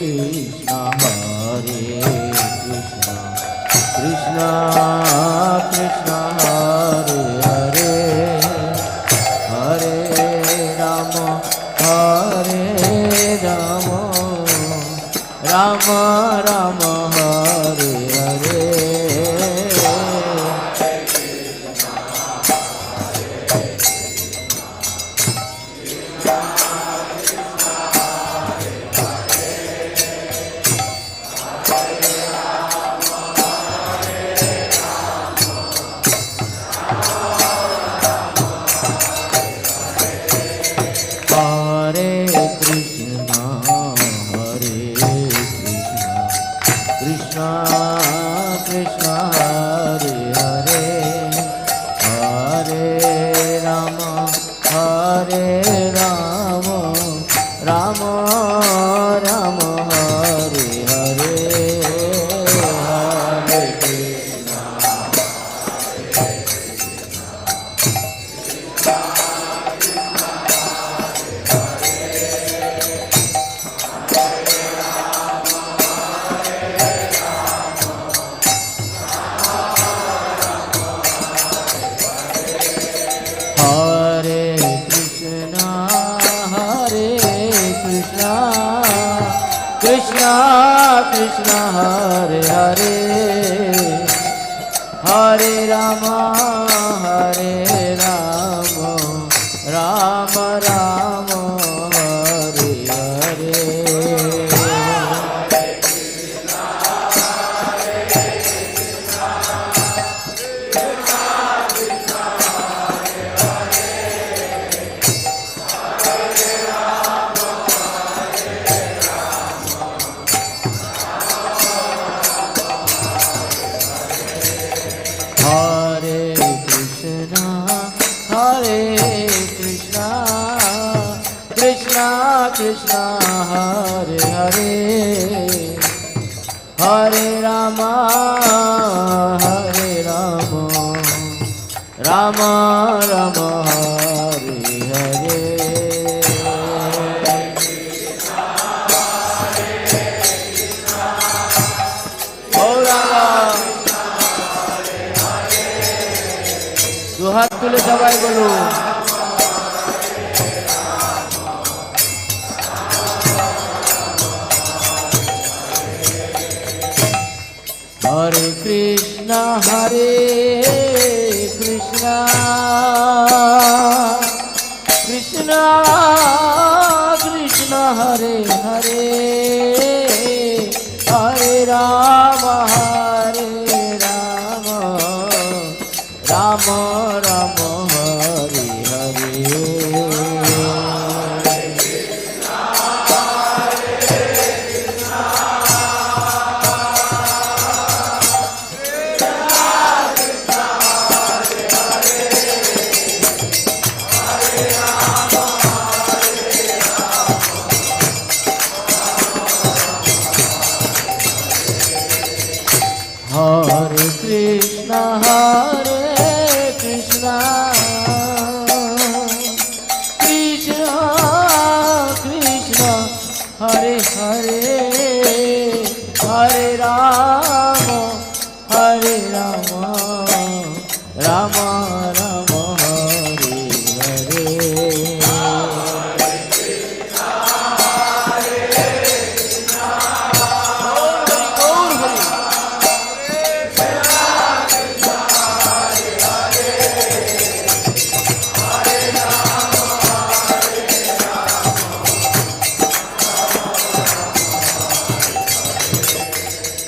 Krishna, Hare Krishna, Krishna Krishna, Hare Hare, Hare Rama, Hare Rama, Rama Rama, Hare Hare. Krishna Krishna, Hare Hare, Hare Rama, Hare Rama, Rama Rama, Hare Hare. Krishna, Hare Hare, Hare Rama, Hare Rama, Rama Rama, Hare Hare. দুহাত তুলে সবাই বলুন, Hare Krishna, Hare Krishna, Krishna Krishna, Hare Hare, Hare Rama, Hare Rama, Rama Rama, Hare Hare. Hare Krishna, Hare Krishna, Krishna Krishna, Hare Hare, Hare Rama,